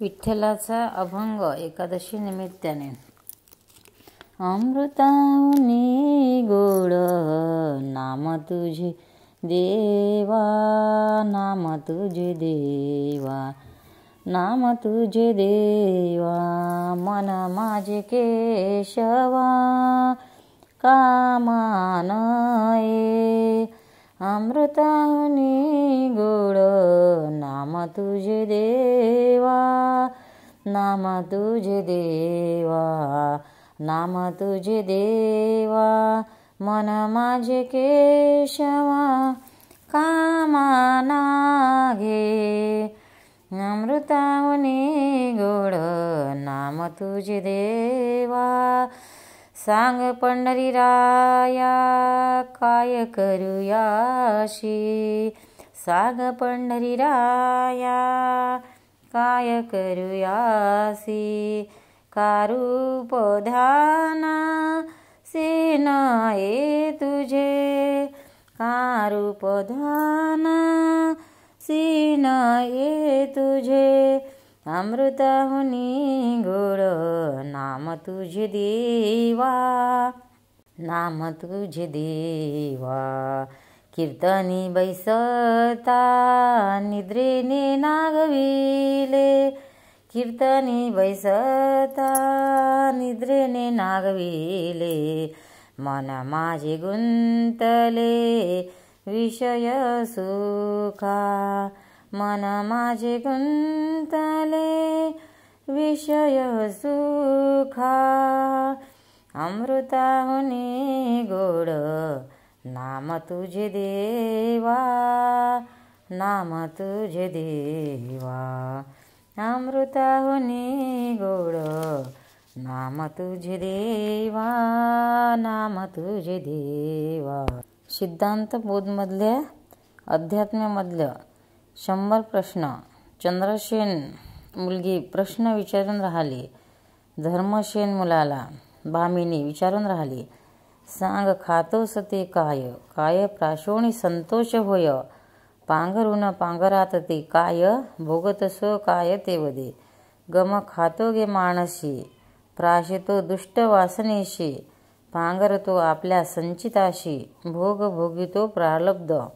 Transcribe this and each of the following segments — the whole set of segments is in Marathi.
विठ्ठलाचा अभंग एकादशी निमित्ताने. अमृताहुनी गोड नाम तुझे देवा, नाम तुझे देवा, नाम तुझे देवा, मन माझे केशवा कामानये. अमृताहुनी गोड नाम तुझे देवा, नाम तुझे देवा, नाम तुझे देवा, मन माझे केशवा कामाना घे. अमृताहुनी गोड नाम तुझे देवा, सांग पंढरीराया काय करूयाशी. सांग पंढरीराया काय करूयासी. कारूप ध्याना सेन ये तुझे, कारूप ध्याना सीन ये तुझे. अमृताहुनी गोड नाम तुझे देवा, नाम तुझे देवा. कीर्तनी बैसता निद्रेने नागविले, कीर्तनी बैसता निद्रेने नागविले. मन माझे गुंतले विषय सुखा, मन माझे गुंतले विषय सुखा. अमृताहुनी गोड नाम तुझे देवा, नाम तुझे देवा. अमृताहुनी गोड नाम तुझे देवा, नाम तुझे देवा. सिद्धांत बोधमधल्या अध्यात्मामधलं 100 प्रश्न. चंद्रसेन मुलगी प्रश्न विचारून राहिली. धर्मसेन मुलाला भामिनी विचारून राहिली. सांग खातोस ते काय, काय प्राशोणी संतोष होय. पांघरून पांघरात ते काय, भोगतसो काय ते वदे. गम खातो गे मानसी, प्राशितो दुष्ट वासनेशी. पांघरतो आपल्या संचिताशी, भोग भोगितो प्रारब्ध.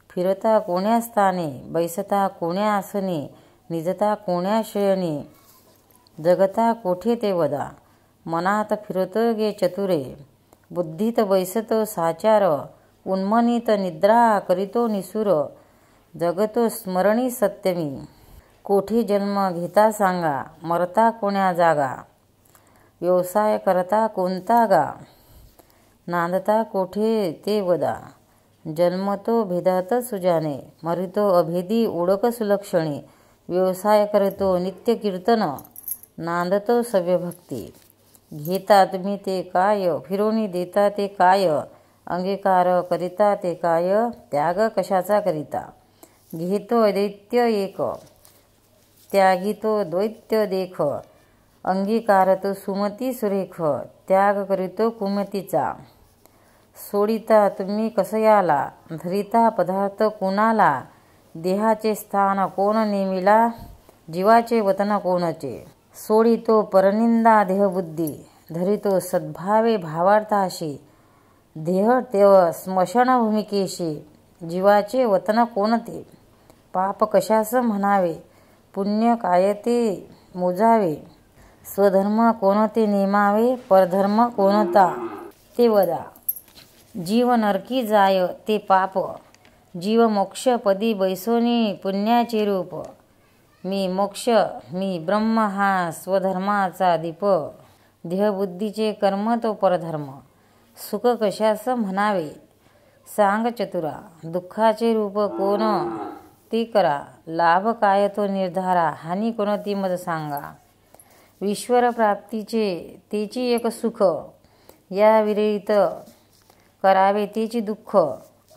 फिरता कोण्या स्थाने, बैसता कोण्या आसनी, निजता कोण्या शयनी. जगता कोठे ते वदा. मनात फिरतो गे चतुरे, बुद्धीत बैसतो साचार. उन्मनीत निद्रा करीतो निसूर, जगतो स्मरणी सत्यमी. कोठे जन्म घेता सांगा, मरता कोण्या जागा. व्यवसाय करता कोणता गा, नांदता कोठे ते वदा. जन्मतो भेदात सुजाने, मरितो अभेदी ओळख सुलक्षणी. व्यवसाय करतो नित्य कीर्तन, नांदतो सव्यभक्ती. घेता तुम्ही ते काय, फिरवणी देता ते काय. अंगीकार करिता ते काय, त्याग कशाचा करिता. घेतो दैत्य एक, त्यागितो द्वैत्य देख. अंगीकारतो सुमती सुरेख, त्याग करितो कुमतीचा. सोडिता तुम्ही कसयाला, धरिता पदार्थ कोणाला. देहाचे स्थान कोण नेमिला, जीवाचे वतन कोणचे. सोडितो परनिंदा देहबुद्धी, धरितो सद्भावे भावार्थाशी. देह तेव स्मशानभूमिकेशी, जीवाचे वतन कोणते. पाप कशास म्हणावे, पुण्य काय ते मोजावे. स्वधर्म कोणते नेमावे, परधर्म कोणता ते वदा. जीव नरकी जाय ते पाप, जीव मोक्ष पदी बैसोनी पुण्याचे रूप. मी मोक्ष मी ब्रह्म हा स्वधर्माचा दीप. देहबुद्धीचे कर्म तो परधर्म, सुख कशास म्हणावे. सांग चतुरा दुःखाचे रूप कोण ते करा. लाभ काय तो निर्धारा, हानी कोणती मज सांगा. ईश्वर प्राप्तीचे तेची एक सुख, या विरहित करावे तेची दुःख.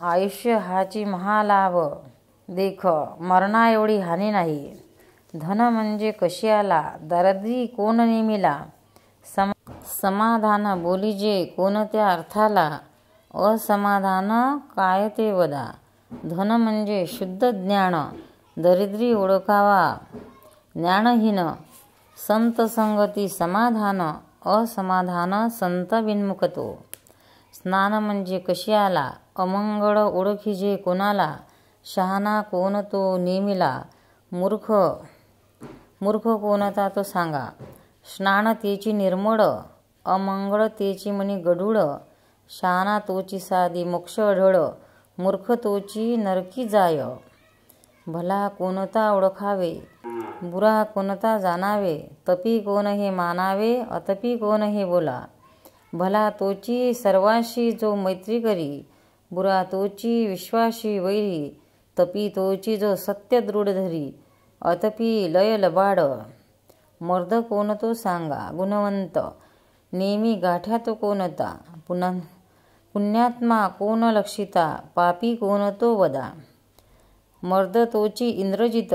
आयुष्य हाची महालाभ, देख मरणा एवढी हानी नाही. धन म्हणजे कशाला, दारिद्र्य कोण नेमिला. समाधान बोलीजे कोणत्या अर्थाला, असमाधान काय ते वदा. धन म्हणजे शुद्ध ज्ञान, दरिद्री ओळखावा. ज्ञानहीन संत संगती समाधान, असमाधान संत बिनमुखतो. स्नान म्हणजे कशी आला, अमंगळ ओळखीजे कोणाला, शहाणा कोण तो नेमिला, मूर्ख कोणता तो सांगा. स्नान तेची निर्मळ, अमंगळ तेची मनी गढूळ, शहाणा तोची साधी मोक्ष अढळ, मूर्ख तोची नरकी जाय. भला कोणता ओळखावे, बुरा कोणता जाणावे, तपी कोण हे मानावे, अतपी कोण हे बोला. भला तोची सर्वाशी जो मैत्री करी, बुरा तोची विश्वाशी वैरी, तपी तोची जो सत्य दृढ धरी, अतपी लय लबाड. मर्द कोण तो सांगा, गुणवंत नेहमी गाठ्या तो कोणता, पुण्यात्मा कोण लक्षिता, पापी कोण तो वदा. मर्द तोची इंद्रजित,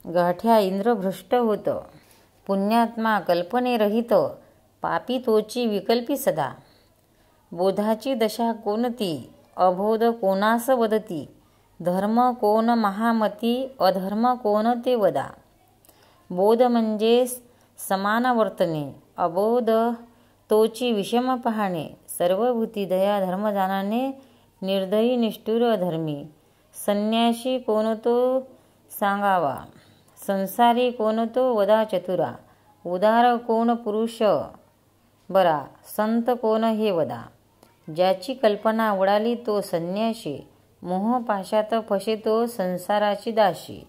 गाठ्या इंद्र भ्रष्ट होत, पुण्यात्मा कल्पने रहित, पापी तोची विकल्पी सदा. बोधाची दशा कोणती, अबोध कोणास वदती, धर्म कोण महामती, अधर्म कोण ते वदा. बोध म्हणजे समान वर्तने, अबोध तोची विषम पाहणे, सर्वभूती दया धर्म जाणणे, निर्दयी निष्ठुर अधर्मी. संन्यासी कोण तो सांगावा, संसारी कोण तो वदा चतुरा, उदार कोण पुरुष बरा, संत कोण हे वदा. ज्याची कल्पना उडाली तो संन्याशी, मोहपाशात फसे तो संसाराची दाशी.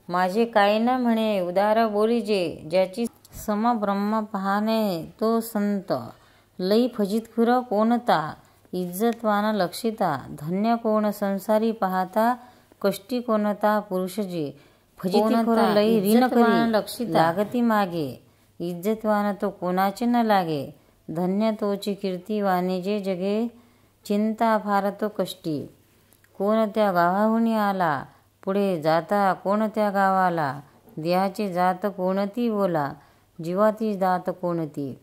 माझे काय न म्हणे उदार बोलिजे, ज्याची समब्रह्म पाहणे तो संत. लई फजितखुर कोणता, इज्जतवान लक्षिता, धन्य कोण संसारी पाहता, कष्टी कोणता पुरुष जे. फजितखुर लई ऋण करी लक्षिता, लागती मागे, इज्जतवान तो कोणाचे न लागे, धन्य तोची कीर्ती वाणिजे जगे, चिंता फार तो कष्टी. कोण त्या गावाहून आला, पुढे जाता कोण त्या गावाला, देहाची जात कोणती बोला, जीवाची जात कोणती.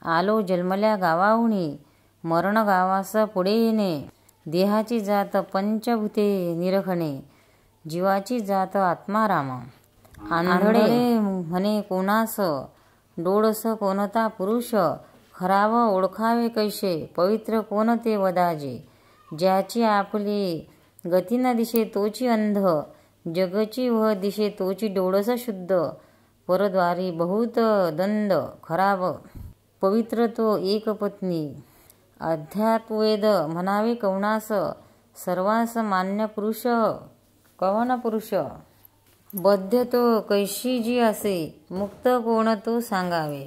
आलो जन्मल्या गावाहुनी, मरण गावास पुढे येणे, देहाची जात पंचभूते निरखणे, जीवाची जात आत्माराम. आंधळे म्हणे कोणास, डोळस कोणता पुरुष, खराव ओळखावे कैसे, पवित्र कोण ते वदाजे. ज्याची आपली गती न दिशे तोची अंध, जगची वह दिशे तोची डोळस शुद्ध, परद्वारी बहुत दंड खराब. पवित्र तो एक पत्नी, अध्यात्मवेद म्हणावे कवनास, सर्वांस मान्य पुरुष कवन पुरुष. बद्ध तो कैशी जी असे, मुक्त कोण तो सांगावे.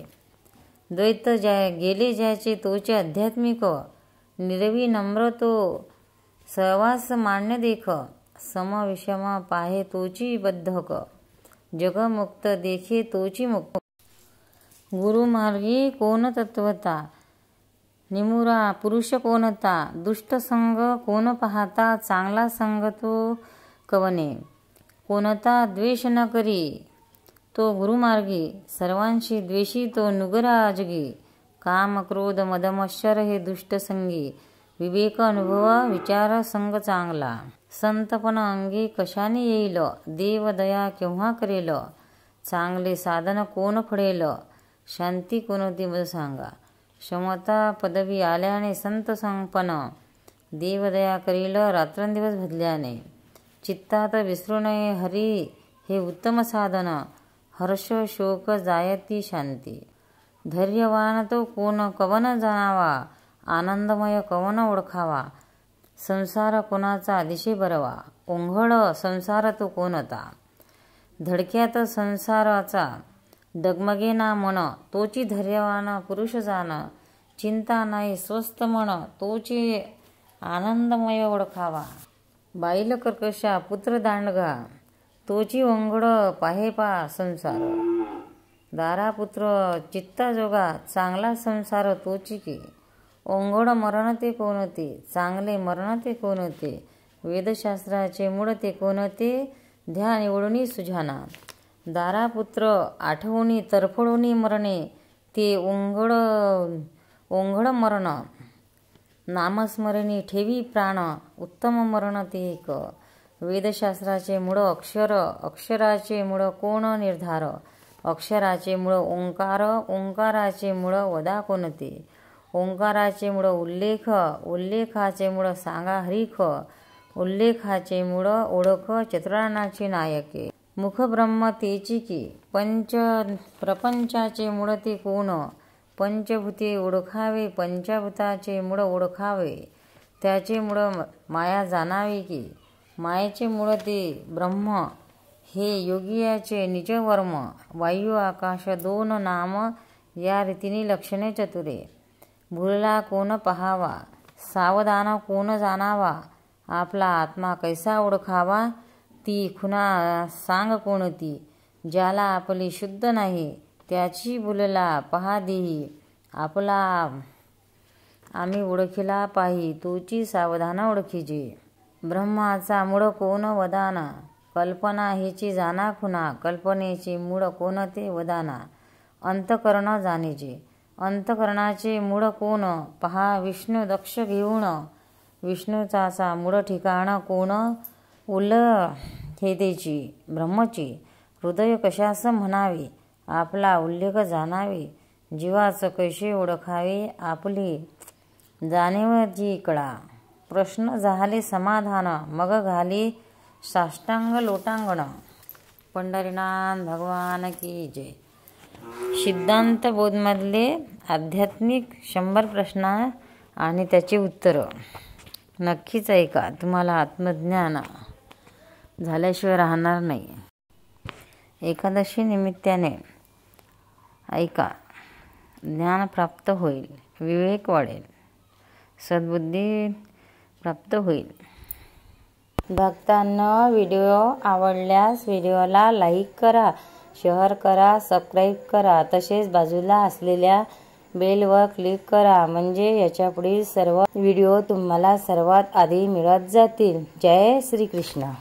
द्वैत गेले ज्याचे तोचे आध्यात्मिक, निरवी नम्र तो सहवास मान्य देख, सम विषम पाहे तोची बद्धक, जगमुक्त देखे तोची मुक्त. गुरुमार्गी कोण तत्वता, निमुरा पुरुष कोणता, दुष्ट संग कोण पाहता, चांगला संग तो कवने. कोणता द्वेष न करी तो गुरुमार्गी, सर्वांशी द्वेषी तो नुगरा जगी. काम क्रोध मदमश्चर हे दुष्ट संगी, विवेक अनुभव विचार संग चांगला. संतपण अंगी कशाने येईल, देव दया केव्हा करेल, चांगले साधन कोण फडेल, शांती कोणती मज सांगा. क्षमता पदवी आल्याने संत संपन्न, देवदया करील रात्रंदिवस भजल्याने. चित्तात विसरू नये हरी हे उत्तम साधन, हर्ष शोक जायती शांती. धैर्यवान तो कोण कवन जाणावा, आनंदमय कवन ओळखावा, संसार कोणाचा दिशे बरवा, ओंघळ संसार तो कोणता. धडक्यात संसाराचा डगमगेना मन, तोची धैर्यवान पुरुष जाण. चिंता नाही स्वस्थ मन, तोची आनंदमय ओळखावा. बाईल कर्कशा पुत्र दांडगा, तोची ओंघळ पाहे पा संसार. दारापुत्र चित्ता जोगा, चांगला संसार तोची की. ओंघळ मरण ते कोणते, चांगले मरण ते कोणते, वेदशास्त्राचे मूळ ते कोणते, ध्या निवडूनी सुजाना. दारापुत्र आठवणी तरफडूनी मरणे, ते ओंघळ मरण. नामस्मरणी ठेवी प्राण, उत्तम मरण ते एक. वेदशास्त्राचे मूळ अक्षर, अक्षराचे मूळ कोण निर्धार, अक्षराचे मूळ ओंकार, ओंकाराचे मूळ वदा कोणते? ओंकाराचे मूळ उल्लेख, उल्लेखाचे मूळ सांगा हरिख, उल्लेखाचे मूळ ओळख चतुराणाचे नायके. मुख ब्रह्म तेची की, पंच प्रपंचाचे मूळ ते कोण? पंचभूते ओळखावे, पंचभूताचे मूळ ओळखावे, त्याचे मूळ माया जाणावी की. मायेचे मूळ ते ब्रह्म, हे योगियाचे निजवर्म. वायू आकाश दोन नाम, या रीतीने लक्षणे चतुरे. भूलला कोण पहावा, सावधान कोण जाणावा, आपला आत्मा कैसा ओळखावा, ती खुणा सांग कोणती. ज्याला आपली शुद्ध नाही, त्याची भूलला पहा देही, आपला आम्ही ओळखिला पाही, तोची सावधान ओळखीजे. ब्रह्माचा मूळ कोण वदाना, कल्पना हेची जाना खुणा, कल्पनेचे मूळ कोणते वदाना, अंतकरण जाणीजे. अंतकरणाचे मूळ कोण? पहा विष्णू दक्ष घेऊन, विष्णूचा मूळ ठिकाण कोण? उल हे तेची ब्रह्मची. हृदय कशास म्हणावे, आपला उल्लेख जाणावे, जीवाच कैसे ओळखावे, आपली जाणीव जी कळा. प्रश्न झाले समाधान, मग घाली साष्टांग लोटांगण. पंढरीनाथ भगवान की जय. सिद्धांत बोधमधले आध्यात्मिक 100 प्रश्न आणि त्याची उत्तरं नक्कीच ऐका, तुम्हाला आत्मज्ञान झाल्याशिवाय राहणार नाही. एकादशी निमित्ताने ऐका, ज्ञान प्राप्त होईल, विवेक वाढेल, सद्बुद्धी प्राप्त होईल. भक्तांना व्हिडिओ आवडल्यास व्हिडिओला लाईक करा, शेअर करा, सबस्क्राईब करा, तसेच बाजूला असलेल्या बेलवर क्लिक करा, म्हणजे याच्या पुढील सर्व व्हिडिओ तुम्हाला सर्वात आधी मिळत जातील. जय श्री कृष्ण.